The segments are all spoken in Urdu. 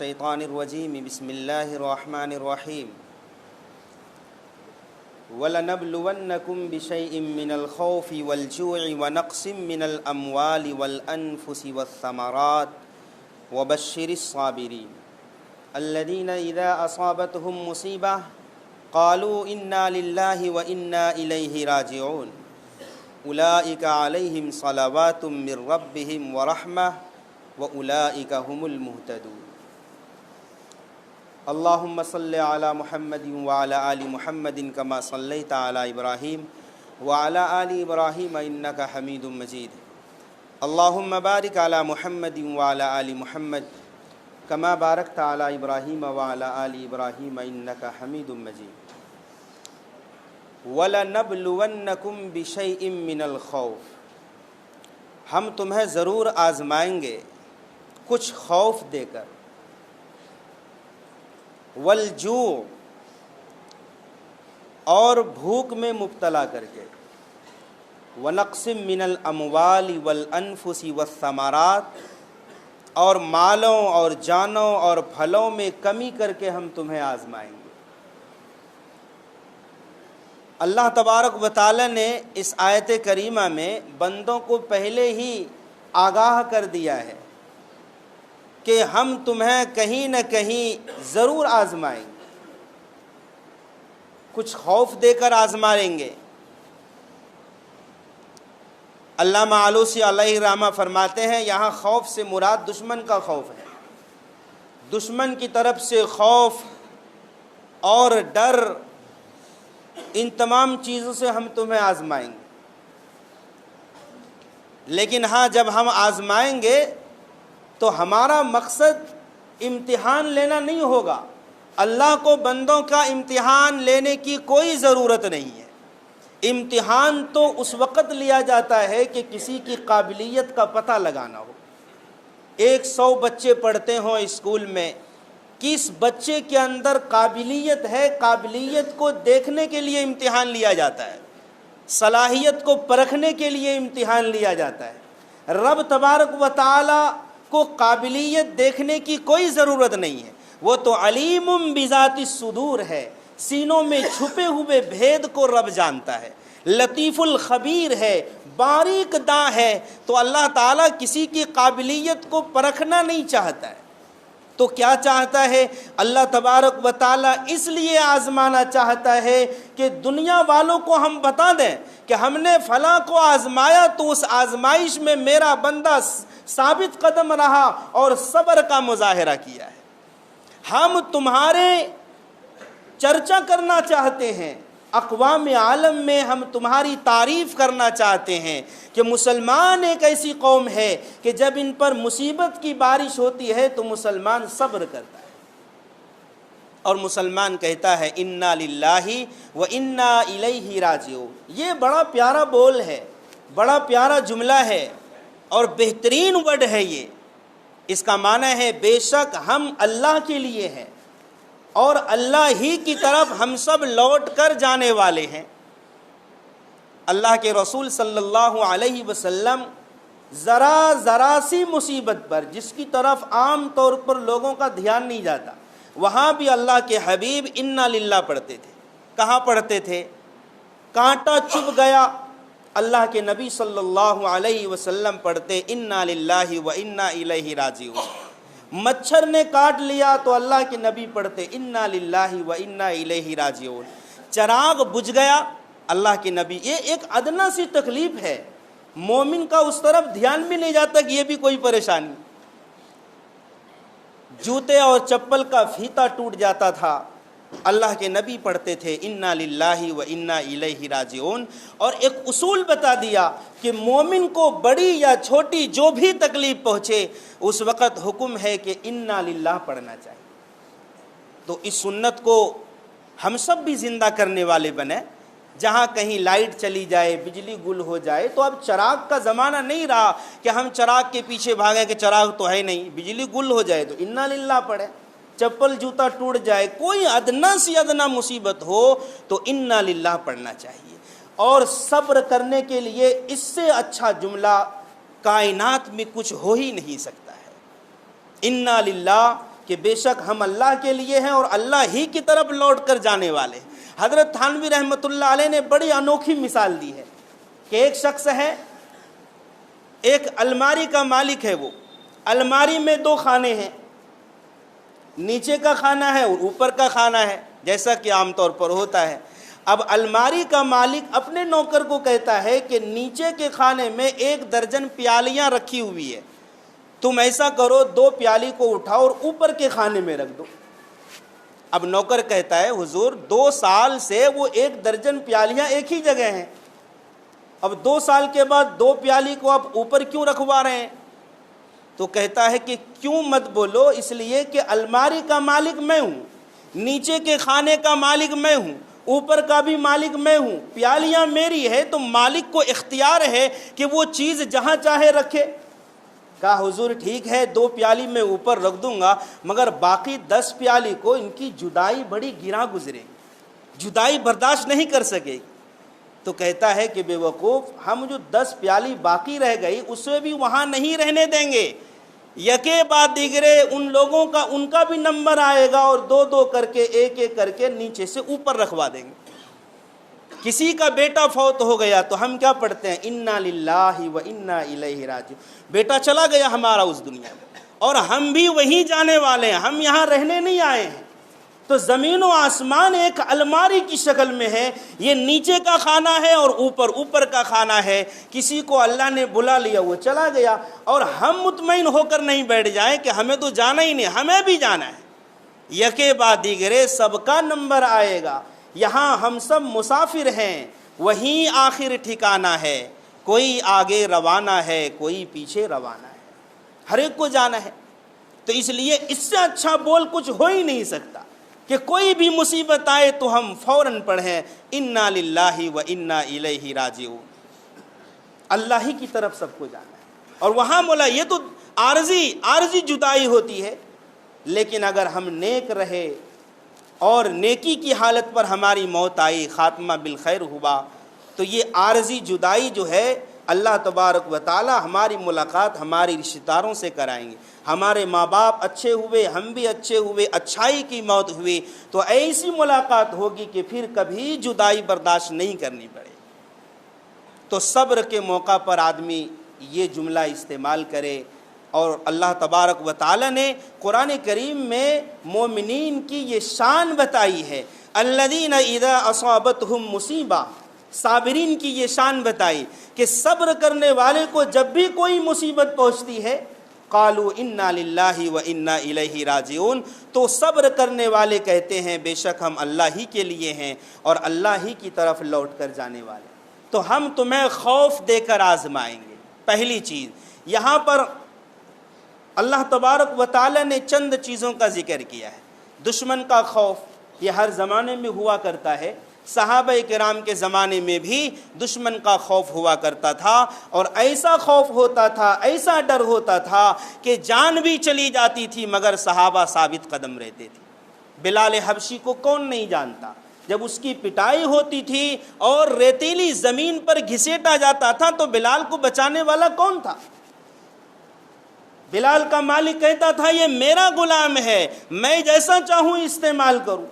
الشیطان الرجیم بسم اللہ الرحمن الرحیم وَلَنَبْلُوَنَّكُمْ بِشَيْءٍ مِّنَ الْخَوْفِ وَالْجُوعِ وَنَقْصٍ مِّنَ الْأَمْوَالِ وَالْأَنفُسِ وَالثَّمَرَاتِ وَبَشِّرِ الصَّابِرِينَ الَّذِينَ إِذَا أَصَابَتْهُمْ مُصِيبَةٌ قَالُوا إِنَّا لِلَّهِ وَإِنَّا إِلَيْهِ رَاجِعُونَ أُولَٰئِكَ عَلَيْهِمْ صَلَوَاتٌ مِّن رَّبِّهِمْ وَرَحْمَةٌ وَأُولَٰئِكَ هُمُ الْمُهْتَدُونَ اللهم صل على محمد وعلى آل محمد كما صليت على إبراهيم وعلى آل إبراهيم إنك حميد مجيد اللهم بارك على محمد وعلى آل محمد كما باركت على إبراهيم وعلى آل إبراهيم إنك حميد مجيد وَلَنَبْلُوَنَّكُمْ بِشَيْءٍ مِّنَ الْخَوْفِ ہم تمہیں ضرور آزمائیں گے کچھ خوف دے کر، والجوع اور بھوک میں مبتلا کر کے، وَنَقْصٍ مِّنَ الْأَمْوَالِ وَالْأَنفُسِ وَالثَّمَرَاتِ اور مالوں اور جانوں اور پھلوں میں کمی کر کے ہم تمہیں آزمائیں گے۔ اللہ تبارک و تعالی نے اس آیت کریمہ میں بندوں کو پہلے ہی آگاہ کر دیا ہے کہ ہم تمہیں کہیں نہ کہیں ضرور آزمائیں گے، کچھ خوف دے کر آزمائیں گے۔ علامہ آلوسی علیہ الرحمہ فرماتے ہیں یہاں خوف سے مراد دشمن کا خوف ہے، دشمن کی طرف سے خوف اور ڈر، ان تمام چیزوں سے ہم تمہیں آزمائیں گے۔ لیکن ہاں جب ہم آزمائیں گے تو ہمارا مقصد امتحان لینا نہیں ہوگا، اللہ کو بندوں کا امتحان لینے کی کوئی ضرورت نہیں ہے۔ امتحان تو اس وقت لیا جاتا ہے کہ کسی کی قابلیت کا پتہ لگانا ہو۔ 100 بچے پڑھتے ہوں اسکول میں، کس بچے کے اندر قابلیت ہے، قابلیت کو دیکھنے کے لیے امتحان لیا جاتا ہے، صلاحیت کو پرکھنے کے لیے امتحان لیا جاتا ہے۔ رب تبارک و تعالی کو قابلیت دیکھنے کی کوئی ضرورت نہیں ہے، وہ تو علیم بذات الصدور ہے، سینوں میں چھپے ہوئے بھید کو رب جانتا ہے، لطیف الخبیر ہے، باریک داں ہے۔ تو اللہ تعالیٰ کسی کی قابلیت کو پرکھنا نہیں چاہتا ہے، تو کیا چاہتا ہے؟ اللہ تبارک و تعالیٰ اس لیے آزمانا چاہتا ہے کہ دنیا والوں کو ہم بتا دیں کہ ہم نے فلاں کو آزمایا تو اس آزمائش میں میرا بندہ ثابت قدم رہا اور صبر کا مظاہرہ کیا ہے۔ ہم تمہارے چرچا کرنا چاہتے ہیں، اقوام عالم میں ہم تمہاری تعریف کرنا چاہتے ہیں کہ مسلمان ایک ایسی قوم ہے کہ جب ان پر مصیبت کی بارش ہوتی ہے تو مسلمان صبر کرتا ہے اور مسلمان کہتا ہے انا للہ و انا الیہ راجعون۔ یہ بڑا پیارا بول ہے، بڑا پیارا جملہ ہے اور بہترین ورڈ ہے یہ۔ اس کا معنی ہے بے شک ہم اللہ کے لیے ہیں اور اللہ ہی کی طرف ہم سب لوٹ کر جانے والے ہیں۔ اللہ کے رسول صلی اللہ علیہ وسلم ذرا سی مصیبت پر، جس کی طرف عام طور پر لوگوں کا دھیان نہیں جاتا، وہاں بھی اللہ کے حبیب انا للہ پڑھتے تھے۔ کہاں پڑھتے تھے؟ کانٹا چبھ گیا، اللہ کے نبی صلی اللہ علیہ وسلم پڑھتے انا للہ و انا الیہ راجعون۔ مچھر نے کاٹ لیا تو اللہ کے نبی پڑھتے انا للہ و انا الیہ راجعون۔ چراغ بجھ گیا، اللہ کے نبی، یہ ایک ادنا سی تکلیف ہے، مومن کا اس طرف دھیان بھی نہیں جاتا کہ یہ بھی کوئی پریشانی۔ جوتے اور چپل کا فیتا ٹوٹ جاتا تھا، اللہ کے نبی پڑھتے تھے انا للہ و انا الیہ راجعون۔ اور ایک اصول بتا دیا کہ مومن کو بڑی یا چھوٹی جو بھی تکلیف پہنچے اس وقت حکم ہے کہ انا للہ پڑھنا چاہیے۔ تو اس سنت کو ہم سب بھی زندہ کرنے والے بنے۔ جہاں کہیں لائٹ چلی جائے، بجلی گل ہو جائے، تو اب چراغ کا زمانہ نہیں رہا کہ ہم چراغ کے پیچھے بھاگیں کہ چراغ تو ہے نہیں، بجلی گل ہو جائے تو انا للہ پڑھیں، چپل جوتا ٹوٹ جائے، کوئی ادنا سی ادنا مصیبت ہو تو انا للہ پڑھنا چاہیے۔ اور صبر کرنے کے لیے اس سے اچھا جملہ کائنات میں کچھ ہو ہی نہیں سکتا ہے۔ انا للہ کہ بے شک ہم اللہ کے لیے ہیں اور اللہ ہی کی طرف لوٹ کر جانے والے ہیں۔ حضرت تھانوی رحمۃ اللہ علیہ نے بڑی انوکھی مثال دی ہے کہ ایک شخص ہے، ایک الماری کا مالک ہے، وہ الماری میں دو خانے ہیں، نیچے کا خانہ ہے اور اوپر کا خانہ ہے، جیسا کہ عام طور پر ہوتا ہے۔ اب الماری کا مالک اپنے نوکر کو کہتا ہے کہ نیچے کے خانے میں 1 درجن پیالیاں رکھی ہوئی ہے، تم ایسا کرو 2 پیالی کو اٹھاؤ اور اوپر کے خانے میں رکھ دو۔ اب نوکر کہتا ہے حضور 2 سال سے وہ 1 درجن پیالیاں ایک ہی جگہ ہیں، اب 2 سال کے بعد 2 پیالی کو آپ اوپر کیوں رکھوا رہے ہیں؟ تو کہتا ہے کہ کیوں مت بولو، اس لیے کہ الماری کا مالک میں ہوں، نیچے کے خانے کا مالک میں ہوں، اوپر کا بھی مالک میں ہوں، پیالیاں میری ہے، تو مالک کو اختیار ہے کہ وہ چیز جہاں چاہے رکھے۔ کہا حضور ٹھیک ہے 2 پیالی میں اوپر رکھ دوں گا، مگر باقی 10 پیالی کو ان کی جدائی بڑی گراں گزرے، جدائی برداشت نہیں کر سکے۔ تو کہتا ہے کہ بے وقوف، ہم جو 10 پیالی باقی رہ گئی اسے بھی وہاں نہیں رہنے دیں گے، یکے بعد دیگرے ان لوگوں کا ان کا بھی نمبر آئے گا اور 2 کر کے ایک کر کے نیچے سے اوپر رکھوا دیں گے۔ کسی کا بیٹا فوت ہو گیا تو ہم کیا پڑھتے ہیں؟ انا للہ و انا الیہ راجعون، بیٹا چلا گیا ہمارا اس دنیا میں اور ہم بھی وہیں جانے والے ہیں، ہم یہاں رہنے نہیں آئے ہیں۔ تو زمین و آسمان ایک الماری کی شکل میں ہے، یہ نیچے کا خانہ ہے اور اوپر کا خانہ ہے۔ کسی کو اللہ نے بلا لیا وہ چلا گیا، اور ہم مطمئن ہو کر نہیں بیٹھ جائیں کہ ہمیں تو جانا ہی نہیں، ہمیں بھی جانا ہے، یکے بعد دیگرے سب کا نمبر آئے گا۔ یہاں ہم سب مسافر ہیں، وہیں آخر ٹھکانہ ہے، کوئی آگے روانہ ہے کوئی پیچھے روانہ ہے، ہر ایک کو جانا ہے۔ تو اس لیے اس سے اچھا بول کچھ ہو ہی نہیں سکتا کہ کوئی بھی مصیبت آئے تو ہم فوراً پڑھیں انا للہ و انا الیہ راجعون، اللہ ہی کی طرف سب کو جانا ہے۔ اور وہاں مولا یہ تو عارضی جدائی ہوتی ہے، لیکن اگر ہم نیک رہے اور نیکی کی حالت پر ہماری موت آئی، خاتمہ بالخیر ہوا، تو یہ عارضی جدائی جو ہے اللہ تبارک و تعالی ہماری ملاقات ہماری رشتہ داروں سے کرائیں گے۔ ہمارے ماں باپ اچھے ہوئے، ہم بھی اچھے ہوئے، اچھائی کی موت ہوئی، تو ایسی ملاقات ہوگی کہ پھر کبھی جدائی برداشت نہیں کرنی پڑے۔ تو صبر کے موقع پر آدمی یہ جملہ استعمال کرے۔ اور اللہ تبارک و تعالی نے قرآن کریم میں مومنین کی یہ شان بتائی ہے، الذین اذا اصابتہم مصیبہ، صابرین کی یہ شان بتائی کہ صبر کرنے والے کو جب بھی کوئی مصیبت پہنچتی ہے قالوا انا للہ و انا الیہ راجعون، تو صبر کرنے والے کہتے ہیں بے شک ہم اللہ ہی کے لیے ہیں اور اللہ ہی کی طرف لوٹ کر جانے والے۔ تو ہم تمہیں خوف دے کر آزمائیں گے۔ پہلی چیز یہاں پر اللہ تبارک و تعالی نے چند چیزوں کا ذکر کیا ہے۔ دشمن کا خوف یہ ہر زمانے میں ہوا کرتا ہے، صحابہ کرام کے زمانے میں بھی دشمن کا خوف ہوا کرتا تھا، اور ایسا خوف ہوتا تھا، ایسا ڈر ہوتا تھا کہ جان بھی چلی جاتی تھی مگر صحابہ ثابت قدم رہتے تھے۔ بلال حبشی کو کون نہیں جانتا؟ جب اس کی پٹائی ہوتی تھی اور ریتیلی زمین پر گھسیٹا جاتا تھا تو بلال کو بچانے والا کون تھا؟ بلال کا مالک کہتا تھا یہ میرا غلام ہے، میں جیسا چاہوں استعمال کروں۔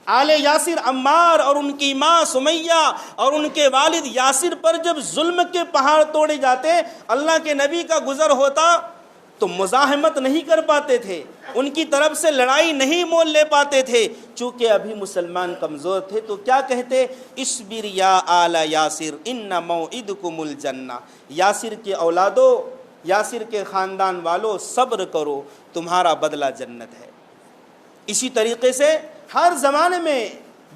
آل یاسر عمار اور ان کی ماں سمیہ اور ان کے والد یاسر پر جب ظلم کے پہاڑ توڑے جاتے، اللہ کے نبی کا گزر ہوتا تو مزاحمت نہیں کر پاتے تھے، ان کی طرف سے لڑائی نہیں مول لے پاتے تھے، چونکہ ابھی مسلمان کمزور تھے۔ تو کیا کہتے؟ اصبر یا آل یاسر ان موعدکم الجنہ، یاسر کے اولادو، یاسر کے خاندان والو، صبر کرو، تمہارا بدلہ جنت ہے۔ اسی طریقے سے ہر زمانے میں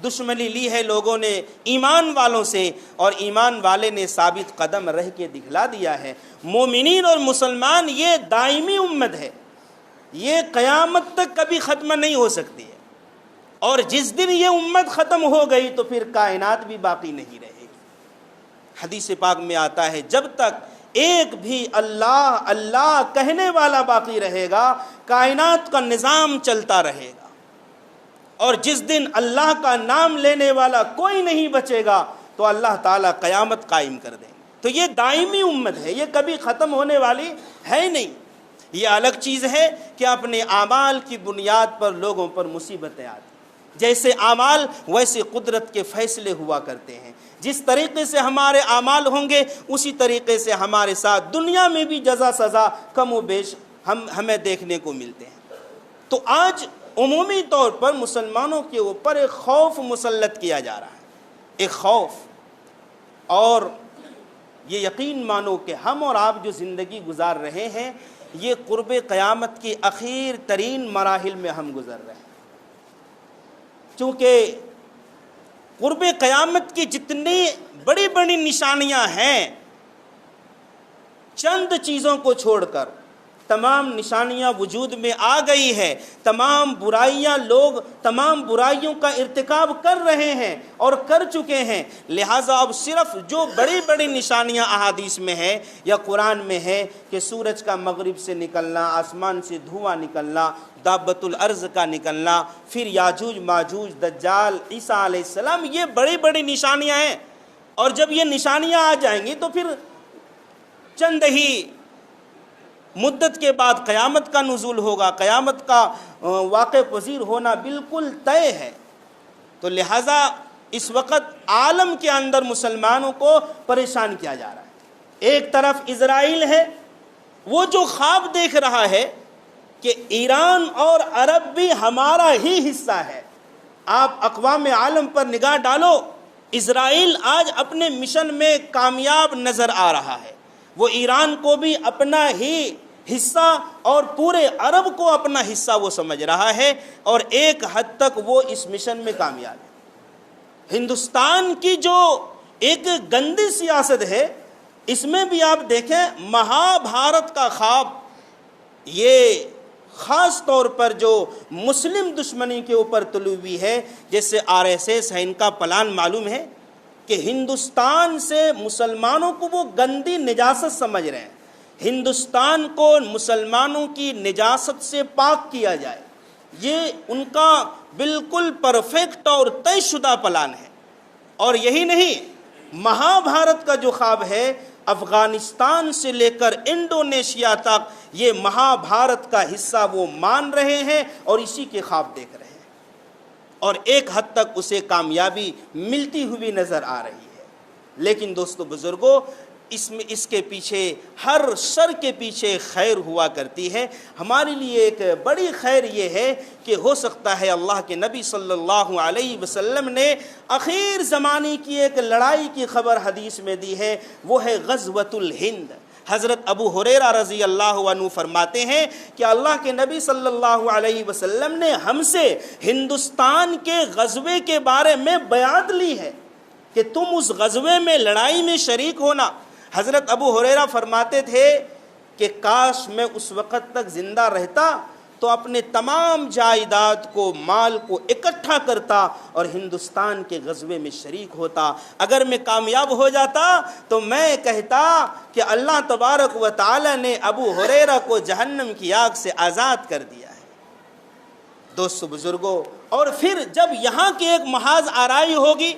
دشمنی لی ہے لوگوں نے ایمان والوں سے، اور ایمان والے نے ثابت قدم رہ کے دکھلا دیا ہے۔ مومنین اور مسلمان یہ دائمی امت ہے، یہ قیامت تک کبھی ختم نہیں ہو سکتی ہے، اور جس دن یہ امت ختم ہو گئی تو پھر کائنات بھی باقی نہیں رہے گی۔ حدیث پاک میں آتا ہے جب تک ایک بھی اللہ اللہ کہنے والا باقی رہے گا کائنات کا نظام چلتا رہے گا، اور جس دن اللہ کا نام لینے والا کوئی نہیں بچے گا تو اللہ تعالیٰ قیامت قائم کر دیں گے۔ تو یہ دائمی امت ہے، یہ کبھی ختم ہونے والی ہے نہیں۔ یہ الگ چیز ہے کہ اپنے اعمال کی بنیاد پر لوگوں پر مصیبتیں آتی، جیسے اعمال ویسے قدرت کے فیصلے ہوا کرتے ہیں، جس طریقے سے ہمارے اعمال ہوں گے اسی طریقے سے ہمارے ساتھ دنیا میں بھی جزا سزا کم و بیش ہمیں دیکھنے کو ملتے ہیں۔ تو آج عمومی طور پر مسلمانوں کے اوپر ایک خوف مسلط کیا جا رہا ہے، ایک خوف، اور یہ یقین مانو کہ ہم اور آپ جو زندگی گزار رہے ہیں یہ قرب قیامت کی اخیر ترین مراحل میں ہم گزر رہے ہیں، چونکہ قرب قیامت کی جتنی بڑی بڑی نشانیاں ہیں، چند چیزوں کو چھوڑ کر تمام نشانیاں وجود میں آ گئی ہے، تمام برائیوں کا ارتکاب کر رہے ہیں اور کر چکے ہیں، لہٰذا اب صرف جو بڑی بڑی نشانیاں احادیث میں ہیں یا قرآن میں ہے کہ سورج کا مغرب سے نکلنا، آسمان سے دھواں نکلنا، دابۃ الارض کا نکلنا، پھر یاجوج ماجوج، دجال، عیسیٰ علیہ السلام، یہ بڑی بڑی نشانیاں ہیں، اور جب یہ نشانیاں آ جائیں گی تو پھر چند ہی مدت کے بعد قیامت کا نزول ہوگا، قیامت کا واقع پذیر ہونا بالکل طے ہے۔ تو لہٰذا اس وقت عالم کے اندر مسلمانوں کو پریشان کیا جا رہا ہے۔ ایک طرف اسرائیل ہے، وہ جو خواب دیکھ رہا ہے کہ ایران اور عرب بھی ہمارا ہی حصہ ہے۔ آپ اقوام عالم پر نگاہ ڈالو، اسرائیل آج اپنے مشن میں کامیاب نظر آ رہا ہے، وہ ایران کو بھی اپنا ہی حصہ اور پورے عرب کو اپنا حصہ وہ سمجھ رہا ہے، اور ایک حد تک وہ اس مشن میں کامیاب ہے۔ ہندوستان کی جو ایک گندی سیاست ہے، اس میں بھی آپ دیکھیں مہا بھارت کا خواب، یہ خاص طور پر جو مسلم دشمنی کے اوپر طلوع ہوئی ہے، جیسے RSS ہے، ان کا پلان معلوم ہے کہ ہندوستان سے مسلمانوں کو وہ گندی نجاست سمجھ رہے ہیں، ہندوستان کو مسلمانوں کی نجاست سے پاک کیا جائے، یہ ان کا بالکل پرفیکٹ اور طے شدہ پلان ہے۔ اور یہی نہیں، مہا بھارت کا جو خواب ہے، افغانستان سے لے کر انڈونیشیا تک یہ مہا بھارت کا حصہ وہ مان رہے ہیں اور اسی کے خواب دیکھ رہے ہیں، اور ایک حد تک اسے کامیابی ملتی ہوئی نظر آ رہی ہے۔ لیکن دوستو بزرگوں، اس کے پیچھے، ہر شر کے پیچھے خیر ہوا کرتی ہے۔ ہمارے لیے ایک بڑی خیر یہ ہے کہ ہو سکتا ہے اللہ کے نبی صلی اللہ علیہ وسلم نے اخیر زمانے کی ایک لڑائی کی خبر حدیث میں دی ہے، وہ ہے غزوۃ الہند۔ حضرت ابو ہریرہ رضی اللہ عنہ فرماتے ہیں کہ اللہ کے نبی صلی اللہ علیہ وسلم نے ہم سے ہندوستان کے غزوے کے بارے میں بیعت لی ہے کہ تم اس غزوے میں لڑائی میں شریک ہونا۔ حضرت ابو ہریرہ فرماتے تھے کہ کاش میں اس وقت تک زندہ رہتا تو اپنے تمام جائیداد کو، مال کو اکٹھا کرتا اور ہندوستان کے غزوے میں شریک ہوتا۔ اگر میں کامیاب ہو جاتا تو میں کہتا کہ اللہ تبارک و تعالی نے ابو ہریرہ کو جہنم کی آگ سے آزاد کر دیا ہے۔ دوستو بزرگوں، اور پھر جب یہاں کی ایک محاذ آرائی ہوگی،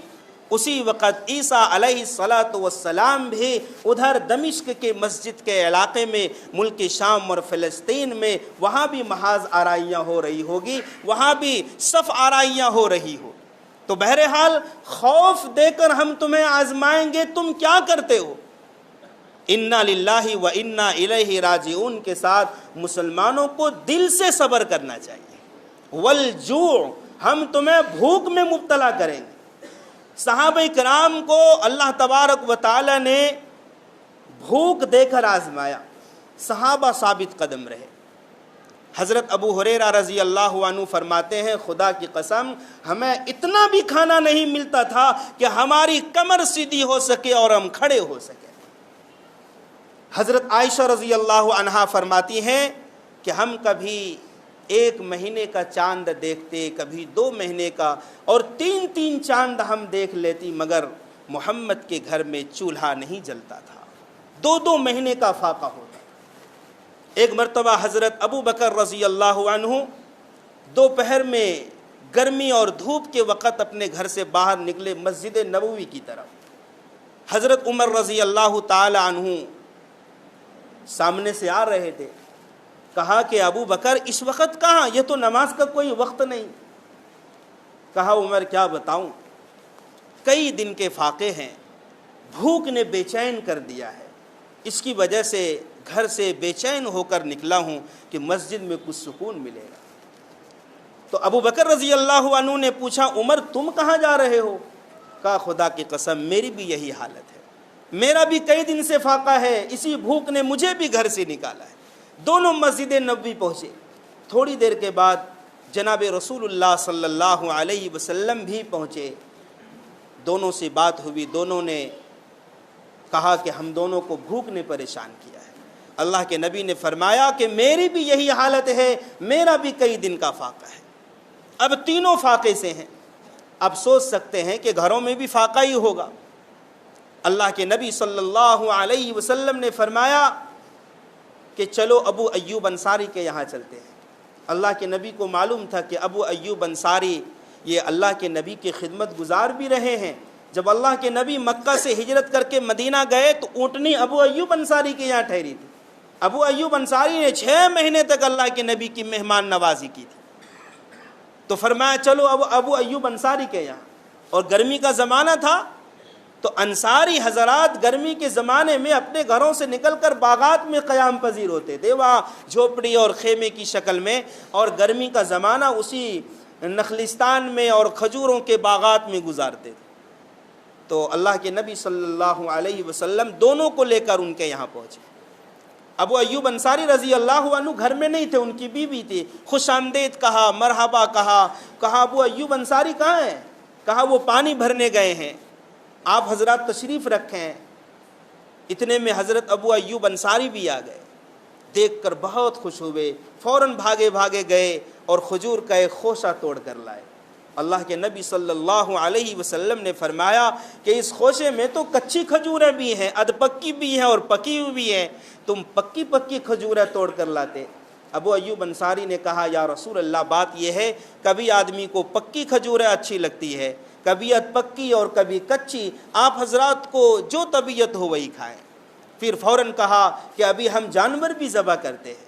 اسی وقت عیسیٰ علیہ السلام بھی ادھر دمشق کے مسجد کے علاقے میں، ملک شام اور فلسطین میں، وہاں بھی محاذ آرائیاں ہو رہی ہوگی، وہاں بھی صف آرائیاں ہو رہی ہو۔ تو بہرحال خوف دے کر ہم تمہیں آزمائیں گے، تم کیا کرتے ہو؟ انا للہ و انا الیہ راجعون کے ساتھ مسلمانوں کو دل سے صبر کرنا چاہیے۔ والجوع، ہم تمہیں بھوک میں مبتلا کریں گے۔ صحابہ کرام کو اللہ تبارک و تعالی نے بھوک دے کر آزمایا، صحابہ ثابت قدم رہے۔ حضرت ابو ہریرہ رضی اللہ عنہ فرماتے ہیں خدا کی قسم ہمیں اتنا بھی کھانا نہیں ملتا تھا کہ ہماری کمر سیدھی ہو سکے اور ہم کھڑے ہو سکے۔ حضرت عائشہ رضی اللہ عنہا فرماتی ہیں کہ ہم کبھی 1 مہینے کا چاند دیکھتے، کبھی 2 مہینے کا، اور 3 چاند ہم دیکھ لیتی، مگر محمد کے گھر میں چولہا نہیں جلتا تھا، 2 مہینے کا فاقہ ہوتا۔ ایک مرتبہ حضرت ابو بکر رضی اللہ عنہ دوپہر میں گرمی اور دھوپ کے وقت اپنے گھر سے باہر نکلے مسجد نبوی کی طرف۔ حضرت عمر رضی اللہ تعالی عنہ سامنے سے آ رہے تھے، کہا کہ ابو بکر اس وقت کہاں، یہ تو نماز کا کوئی وقت نہیں۔ کہا عمر کیا بتاؤں، کئی دن کے فاقے ہیں، بھوک نے بے چین کر دیا ہے، اس کی وجہ سے گھر سے بے چین ہو کر نکلا ہوں کہ مسجد میں کچھ سکون ملے گا۔ تو ابو بکر رضی اللہ عنہ نے پوچھا عمر تم کہاں جا رہے ہو؟ کہا خدا کی قسم میری بھی یہی حالت ہے، میرا بھی کئی دن سے فاقہ ہے، اسی بھوک نے مجھے بھی گھر سے نکالا ہے۔ دونوں مسجد نبوی پہنچے۔ تھوڑی دیر کے بعد جناب رسول اللہ صلی اللہ علیہ وسلم بھی پہنچے، دونوں سے بات ہوئی، دونوں نے کہا کہ ہم دونوں کو بھوک نے پریشان کیا ہے۔ اللہ کے نبی نے فرمایا کہ میری بھی یہی حالت ہے، میرا بھی کئی دن کا فاقہ ہے۔ اب تینوں فاقے سے ہیں، اب سوچ سکتے ہیں کہ گھروں میں بھی فاقہ ہی ہوگا۔ اللہ کے نبی صلی اللہ علیہ وسلم نے فرمایا کہ چلو ابو ایوب انصاری کے یہاں چلتے ہیں۔ اللہ کے نبی کو معلوم تھا کہ ابو ایوب انصاری یہ اللہ کے نبی کے خدمت گزار بھی رہے ہیں۔ جب اللہ کے نبی مکہ سے ہجرت کر کے مدینہ گئے تو اونٹنی ابو ایوب انصاری کے یہاں ٹھہری تھی۔ ابو ایوب انصاری نے 6 مہینے تک اللہ کے نبی کی مہمان نوازی کی تھی۔ تو فرمایا چلو ابو ایوب انصاری کے یہاں، اور گرمی کا زمانہ تھا تو انصاری حضرات گرمی کے زمانے میں اپنے گھروں سے نکل کر باغات میں قیام پذیر ہوتے تھے، وہاں جھوپڑی اور خیمے کی شکل میں، اور گرمی کا زمانہ اسی نخلستان میں اور کھجوروں کے باغات میں گزارتے تھے۔ تو اللہ کے نبی صلی اللہ علیہ وسلم دونوں کو لے کر ان کے یہاں پہنچے۔ ابو ایوب انصاری رضی اللہ عنہ گھر میں نہیں تھے، ان کی بیوی تھی۔ خوش آمدید کہا، مرحبا کہا ابو ایوب انصاری کہاں ہیں؟ کہا وہ پانی بھرنے گئے ہیں، آپ حضرات تشریف رکھیں۔ اتنے میں حضرت ابو ایوب انصاری بھی آ گئے، دیکھ کر بہت خوش ہوئے، فوراً بھاگے گئے اور کھجور کا ایک خوشہ توڑ کر لائے۔ اللہ کے نبی صلی اللہ علیہ وسلم نے فرمایا کہ اس خوشے میں تو کچی کھجوریں بھی ہیں، ادھ پکی بھی ہیں اور پکی ہوئی بھی ہیں، تم پکی کھجوریں توڑ کر لاتے۔ ابو ایوب انصاری نے کہا یا رسول اللہ بات یہ ہے کبھی آدمی کو پکی کھجوریں اچھی لگتی ہے، کبھی ادھ پکی اور کبھی کچی، آپ حضرات کو جو طبیعت ہو وہی کھائیں۔ پھر فوراً کہا کہ ابھی ہم جانور بھی ذبح کرتے ہیں۔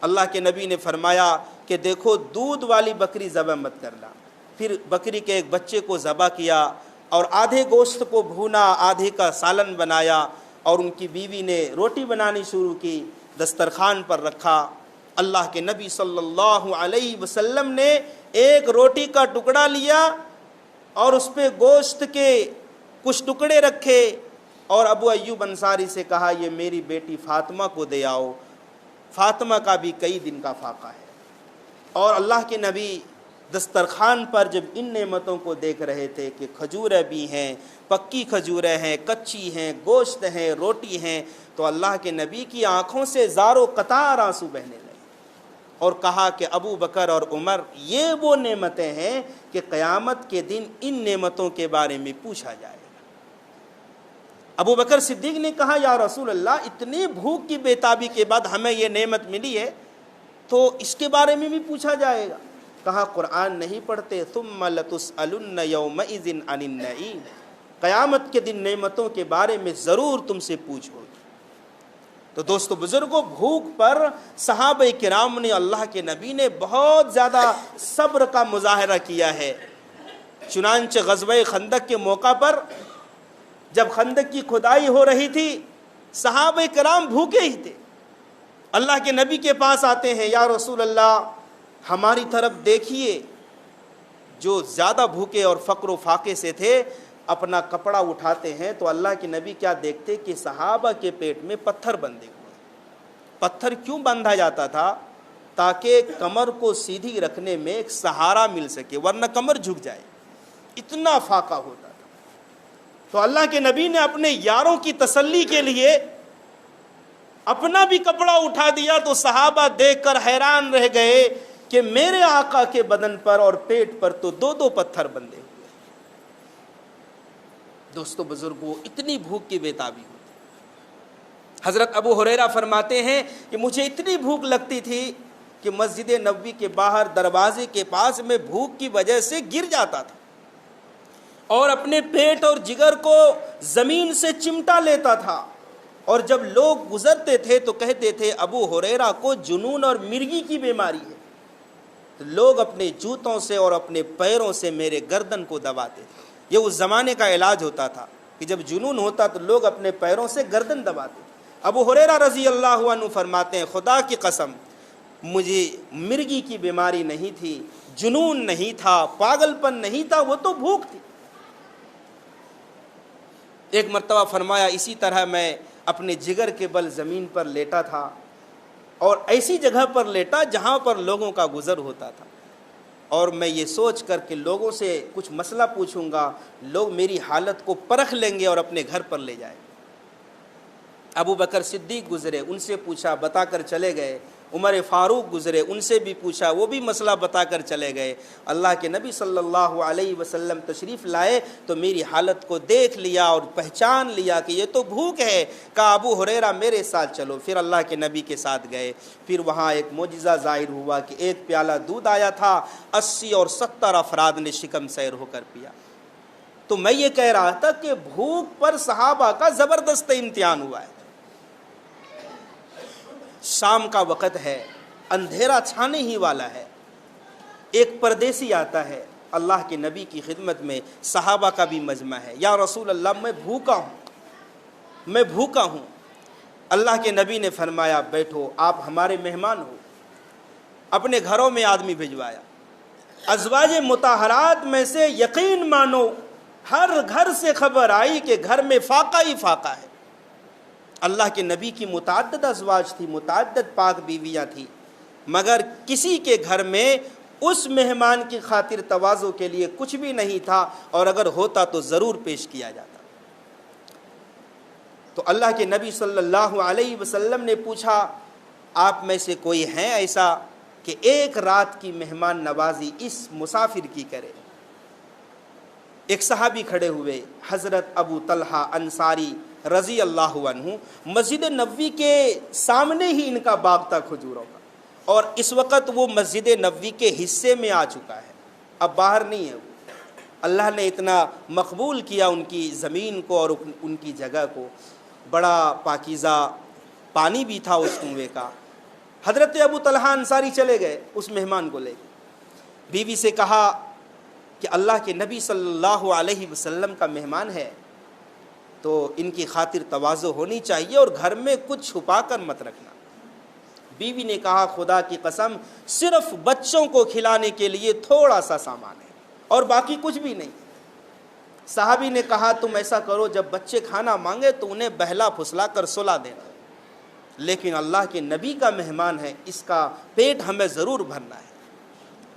اللہ کے نبی نے فرمایا کہ دیکھو دودھ والی بکری ذبح مت کرنا۔ پھر بکری کے ایک بچے کو ذبح کیا اور آدھے گوشت کو بھونا، آدھے کا سالن بنایا، اور ان کی بیوی نے روٹی بنانی شروع کی، دسترخوان پر رکھا۔ اللہ کے نبی صلی اللہ علیہ وسلم نے ایک روٹی کا ٹکڑا لیا اور اس پہ گوشت کے کچھ ٹکڑے رکھے، اور ابو ایوب انصاری سے کہا یہ میری بیٹی فاطمہ کو دے آؤ، فاطمہ کا بھی کئی دن کا فاقہ ہے۔ اور اللہ کے نبی دسترخوان پر جب ان نعمتوں کو دیکھ رہے تھے کہ کھجوریں بھی ہیں، پکی کھجوریں ہیں، کچی ہیں، گوشت ہیں، روٹی ہیں، تو اللہ کے نبی کی آنکھوں سے زار و قطار آنسو بہنے لگے، اور کہا کہ ابو بکر اور عمر یہ وہ نعمتیں ہیں کہ قیامت کے دن ان نعمتوں کے بارے میں پوچھا جائے گا۔ ابو بکر صدیق نے کہا یا رسول اللہ اتنی بھوک کی بےتابی کے بعد ہمیں یہ نعمت ملی ہے تو اس کے بارے میں بھی پوچھا جائے گا۔ کہا قرآن نہیں پڑھتے ثم لتسألن یومئذ عن النعیم، قیامت کے دن نعمتوں کے بارے میں ضرور تم سے پوچھ ہوگی۔ تو دوستو بزرگوں، بھوک پر صحابہ کرام نے، اللہ کے نبی نے بہت زیادہ صبر کا مظاہرہ کیا ہے۔ چنانچہ غزوہ خندق کے موقع پر جب خندق کی کھدائی ہو رہی تھی، صحابہ کرام بھوکے ہی تھے، اللہ کے نبی کے پاس آتے ہیں، یا رسول اللہ ہماری طرف دیکھیے۔ جو زیادہ بھوکے اور فقر و فاقے سے تھے اپنا کپڑا اٹھاتے ہیں تو اللہ کے نبی کیا دیکھتے کہ صحابہ کے پیٹ میں پتھر بندھے ہوئے۔ پتھر کیوں باندھا جاتا تھا؟ تاکہ کمر کو سیدھی رکھنے میں ایک سہارا مل سکے، ورنہ کمر جھک جائے، اتنا فاقہ ہوتا تھا۔ تو اللہ کے نبی نے اپنے یاروں کی تسلی کے لیے اپنا بھی کپڑا اٹھا دیا، تو صحابہ دیکھ کر حیران رہ گئے کہ میرے آقا کے بدن پر اور پیٹ پر تو 2 پتھر بندھے ہوئے۔ دوستو بزرگوں، اتنی بھوک کی بےتابی ہوتی۔ حضرت ابو ہریرہ فرماتے ہیں کہ مجھے اتنی بھوک لگتی تھی کہ مسجد نبوی کے باہر دروازے کے پاس میں بھوک کی وجہ سے گر جاتا تھا اور اپنے پیٹ اور جگر کو زمین سے چمٹا لیتا تھا، اور جب لوگ گزرتے تھے تو کہتے تھے ابو ہریرہ کو جنون اور مرگی کی بیماری ہے، تو لوگ اپنے جوتوں سے اور اپنے پیروں سے میرے گردن کو دباتے تھے۔ یہ اس زمانے کا علاج ہوتا تھا کہ جب جنون ہوتا تو لوگ اپنے پیروں سے گردن دباتے۔ ابو ہریرہ رضی اللہ عنہ فرماتے ہیں خدا کی قسم مجھے مرگی کی بیماری نہیں تھی، جنون نہیں تھا، پاگل پن نہیں تھا، وہ تو بھوک تھی۔ ایک مرتبہ فرمایا اسی طرح میں اپنے جگر کے بل زمین پر لیٹا تھا اور ایسی جگہ پر لیٹا جہاں پر لوگوں کا گزر ہوتا تھا، اور میں یہ سوچ کر کہ لوگوں سے کچھ مسئلہ پوچھوں گا، لوگ میری حالت کو پرکھ لیں گے اور اپنے گھر پر لے جائیں۔ ابو بکر صدیق گزرے، ان سے پوچھا، بتا کر چلے گئے۔ عمر فاروق گزرے، ان سے بھی پوچھا، وہ بھی مسئلہ بتا کر چلے گئے۔ اللہ کے نبی صلی اللہ علیہ وسلم تشریف لائے تو میری حالت کو دیکھ لیا اور پہچان لیا کہ یہ تو بھوک ہے۔ کہا ابو ہریرہ میرے ساتھ چلو، پھر اللہ کے نبی کے ساتھ گئے۔ پھر وہاں ایک معجزہ ظاہر ہوا کہ ایک پیالہ دودھ آیا تھا، 80 اور 70 افراد نے شکم سیر ہو کر پیا۔ تو میں یہ کہہ رہا تھا کہ بھوک پر صحابہ کا زبردست امتحان ہوا ہے۔ شام کا وقت ہے، اندھیرا چھانے ہی والا ہے، ایک پردیسی آتا ہے اللہ کے نبی کی خدمت میں، صحابہ کا بھی مجمع ہے۔ یا رسول اللہ میں بھوکا ہوں۔ اللہ کے نبی نے فرمایا بیٹھو، آپ ہمارے مہمان ہو۔ اپنے گھروں میں آدمی بھجوایا، ازواج مطہرات میں سے یقین مانو ہر گھر سے خبر آئی کہ گھر میں فاقہ ہی فاقہ ہے۔ اللہ کے نبی کی متعدد ازواج تھی، متعدد پاک بیویاں تھیں، مگر کسی کے گھر میں اس مہمان کی خاطر تواضع کے لیے کچھ بھی نہیں تھا، اور اگر ہوتا تو ضرور پیش کیا جاتا۔ تو اللہ کے نبی صلی اللہ علیہ وسلم نے پوچھا آپ میں سے کوئی ہے ایسا کہ ایک رات کی مہمان نوازی اس مسافر کی کرے؟ ایک صحابی کھڑے ہوئے، حضرت ابو طلحہ انصاری رضی اللہ عنہ۔ مسجد نبوی کے سامنے ہی ان کا باغ تھا کھجوروں کا، اور اس وقت وہ مسجد نبوی کے حصے میں آ چکا ہے، اب باہر نہیں ہے وہ۔ اللہ نے اتنا مقبول کیا ان کی زمین کو اور ان کی جگہ کو، بڑا پاکیزہ پانی بھی تھا اس کنویں کا۔ حضرت ابو طلحہ انصاری چلے گئے اس مہمان کو لے کے، بیوی سے کہا کہ اللہ کے نبی صلی اللہ علیہ وسلم کا مہمان ہے تو ان کی خاطر تواضع ہونی چاہیے اور گھر میں کچھ چھپا کر مت رکھنا۔ بیوی نے کہا خدا کی قسم صرف بچوں کو کھلانے کے لیے تھوڑا سا سامان ہے اور باقی کچھ بھی نہیں۔ صحابی نے کہا تم ایسا کرو جب بچے کھانا مانگے تو انہیں بہلا پھسلا کر سلا دینا، لیکن اللہ کے نبی کا مہمان ہے، اس کا پیٹ ہمیں ضرور بھرنا ہے۔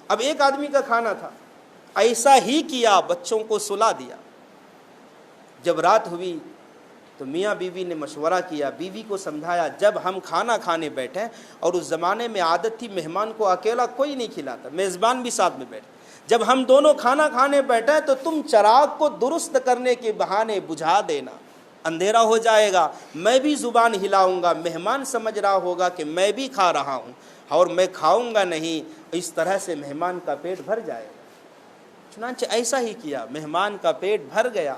اب ایک آدمی کا کھانا تھا، ایسا ہی کیا، بچوں کو سلا دیا۔ جب رات ہوئی تو میاں بیوی نے مشورہ کیا، بیوی کو سمجھایا جب ہم کھانا کھانے بیٹھے، اور اس زمانے میں عادت تھی مہمان کو اکیلا کوئی نہیں کھلاتا، میزبان بھی ساتھ میں بیٹھے، جب ہم دونوں کھانا کھانے بیٹھے تو تم چراغ کو درست کرنے کے بہانے بجھا دینا، اندھیرا ہو جائے گا، میں بھی زبان ہلاؤں گا، مہمان سمجھ رہا ہوگا کہ میں بھی کھا رہا ہوں اور میں کھاؤں گا نہیں، اس طرح سے مہمان کا پیٹ بھر جائے گا۔ چنانچہ ایسا ہی کیا، مہمان کا پیٹ بھر گیا۔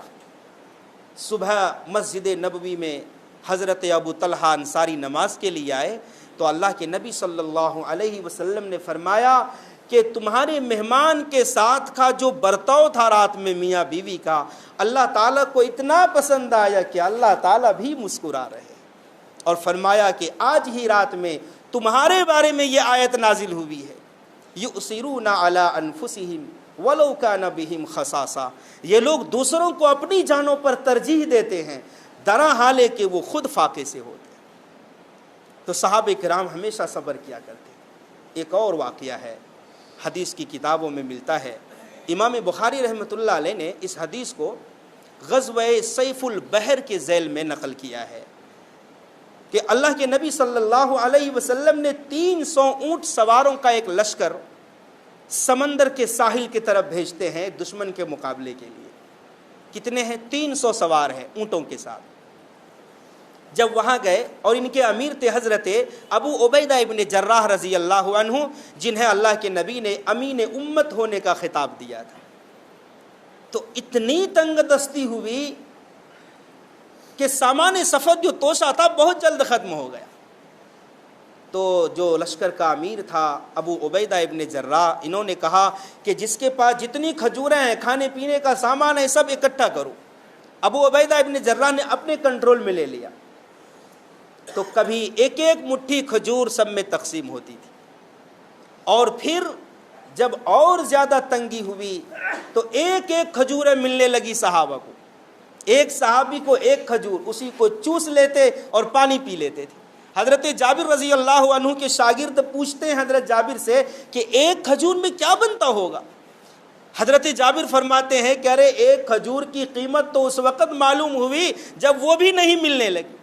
صبح مسجد نبوی میں حضرت ابو طلحہ انصاری نماز کے لیے آئے تو اللہ کے نبی صلی اللہ علیہ وسلم نے فرمایا کہ تمہارے مہمان کے ساتھ کا جو برتاؤ تھا رات میں میاں بیوی کا، اللہ تعالیٰ کو اتنا پسند آیا کہ اللہ تعالیٰ بھی مسکرا رہے، اور فرمایا کہ آج ہی رات میں تمہارے بارے میں یہ آیت نازل ہوئی ہے، یؤثرون علی انفسہم وَلَوْ كَانَ بِهِمْ خَصَاصَةٌ، یہ لوگ دوسروں کو اپنی جانوں پر ترجیح دیتے ہیں درا حالے کہ وہ خود فاقے سے ہوتے ہیں۔ تو صحابہ کرام ہمیشہ صبر کیا کرتے ہیں۔ ایک اور واقعہ ہے، حدیث کی کتابوں میں ملتا ہے، امام بخاری رحمۃ اللہ علیہ نے اس حدیث کو غزوہ سیف البحر کے ذیل میں نقل کیا ہے کہ اللہ کے نبی صلی اللہ علیہ وسلم نے 300 اونٹ سواروں کا ایک لشکر سمندر کے ساحل کی طرف بھیجتے ہیں دشمن کے مقابلے کے لیے۔ کتنے ہیں؟ 300 سوار ہیں اونٹوں کے ساتھ۔ جب وہاں گئے اور ان کے امیر تھے حضرت ابو عبیدہ ابن جراح رضی اللہ عنہ، جنہیں اللہ کے نبی نے امین امت ہونے کا خطاب دیا تھا، تو اتنی تنگ دستی ہوئی کہ سامان سفر جو توشہ تھا بہت جلد ختم ہو گیا۔ تو جو لشکر کا امیر تھا ابو عبیدہ ابن جراح، انہوں نے کہا کہ جس کے پاس جتنی کھجوریں ہیں، کھانے پینے کا سامان ہے، سب اکٹھا کرو۔ ابو عبیدہ ابن جراح نے اپنے کنٹرول میں لے لیا۔ تو کبھی ایک ایک مٹھی کھجور سب میں تقسیم ہوتی تھی، اور پھر جب اور زیادہ تنگی ہوئی تو ایک ایک کھجوریں ملنے لگی صحابہ کو۔ ایک صحابی کو ایک کھجور، اسی کو چوس لیتے اور پانی پی لیتے تھے۔ حضرت جابر رضی اللہ عنہ کے شاگرد پوچھتے ہیں حضرت جابر سے کہ ایک کھجور میں کیا بنتا ہوگا؟ حضرت جابر فرماتے ہیں کہ ارے ایک کھجور کی قیمت تو اس وقت معلوم ہوئی جب وہ بھی نہیں ملنے لگی۔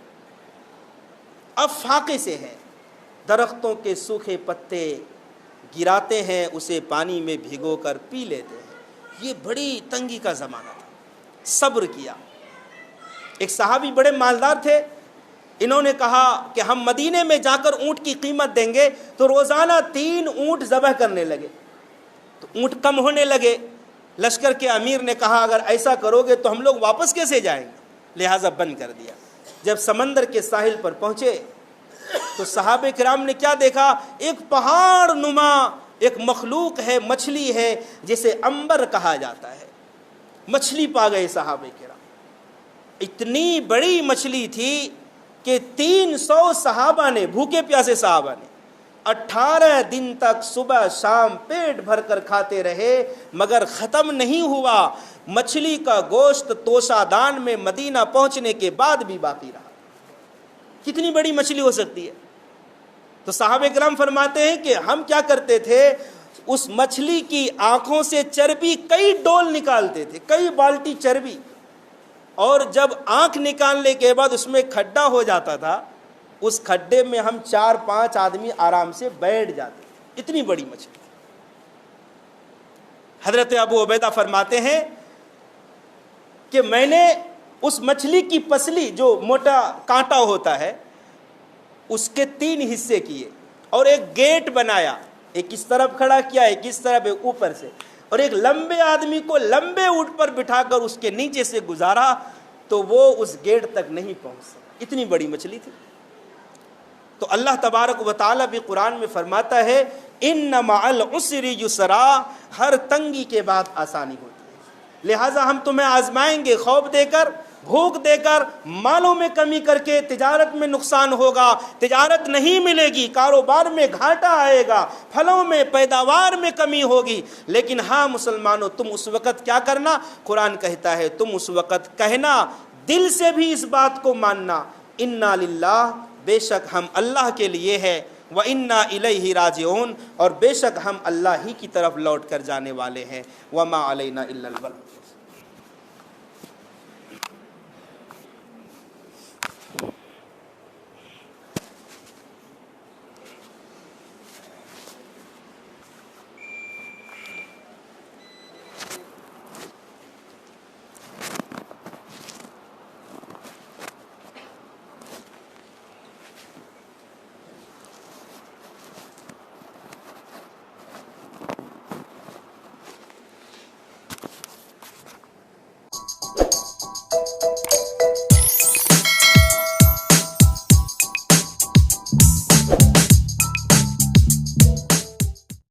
اب فاقے سے ہے، درختوں کے سوکھے پتے گراتے ہیں، اسے پانی میں بھگو کر پی لیتے ہیں۔ یہ بڑی تنگی کا زمانہ تھا، صبر کیا۔ ایک صحابی بڑے مالدار تھے، انہوں نے کہا کہ ہم مدینے میں جا کر اونٹ کی قیمت دیں گے، تو روزانہ 3 اونٹ ذبح کرنے لگے، تو اونٹ کم ہونے لگے۔ لشکر کے امیر نے کہا اگر ایسا کرو گے تو ہم لوگ واپس کیسے جائیں گے، لہٰذا بند کر دیا۔ جب سمندر کے ساحل پر پہنچے تو صحابہ کرام نے کیا دیکھا؟ ایک پہاڑ نما ایک مخلوق ہے، مچھلی ہے جسے عنبر کہا جاتا ہے۔ مچھلی پا گئے صحابہ کرام، اتنی بڑی مچھلی تھی کہ 300 صحابہ نے، بھوکے پیاسے صحابہ نے 18 دن تک صبح شام پیٹ بھر کر کھاتے رہے، مگر ختم نہیں ہوا۔ مچھلی کا گوشت توشہ دان میں مدینہ پہنچنے کے بعد بھی باقی رہا۔ کتنی بڑی مچھلی ہو سکتی ہے؟ تو صحابہ کرام فرماتے ہیں کہ ہم کیا کرتے تھے، اس مچھلی کی آنکھوں سے چربی کئی ڈول نکالتے تھے، کئی بالٹی چربی، اور جب آنکھ نکالنے کے بعد اس میں کھڈا ہو جاتا تھا، اس کھڈے میں ہم 4-5 آدمی آرام سے بیٹھ جاتے تھے، اتنی بڑی مچھلی۔ حضرت ابو عبیدہ فرماتے ہیں کہ میں نے اس مچھلی کی پسلی جو موٹا کانٹا ہوتا ہے اس کے 3 حصے کیے اور ایک گیٹ بنایا، ایک اس طرف کھڑا کیا، ایک اس طرف، ایک اوپر سے، اور ایک لمبے آدمی کو لمبے اونٹ پر بٹھا کر اس کے نیچے سے گزارا تو وہ اس گیٹ تک نہیں پہنچ سکا، اتنی بڑی مچھلی تھی۔ تو اللہ تبارک و تعالیٰ بھی قرآن میں فرماتا ہے ان مع العسر یسرا، ہر تنگی کے بعد آسانی ہوتی ہے، لہٰذا ہم تمہیں آزمائیں گے، خوف دے کر، بھوک دے کر، مالوں میں کمی کر کے، تجارت میں نقصان ہوگا، تجارت نہیں ملے گی، کاروبار میں گھاٹا آئے گا، پھلوں میں، پیداوار میں کمی ہوگی، لیکن ہاں مسلمانوں تم اس وقت کیا کرنا؟ قرآن کہتا ہے تم اس وقت کہنا، دل سے بھی اس بات کو ماننا، انا للہ، بے شک ہم اللہ کے لیے ہے، وَإِنَّا إِلَيْهِ رَاجِعُونَ، اور بے شک ہم اللہ ہی کی طرف لوٹ کر جانے والے ہیں، وَمَا عَلَيْنَا إِلَّا الْبَلَاغُ۔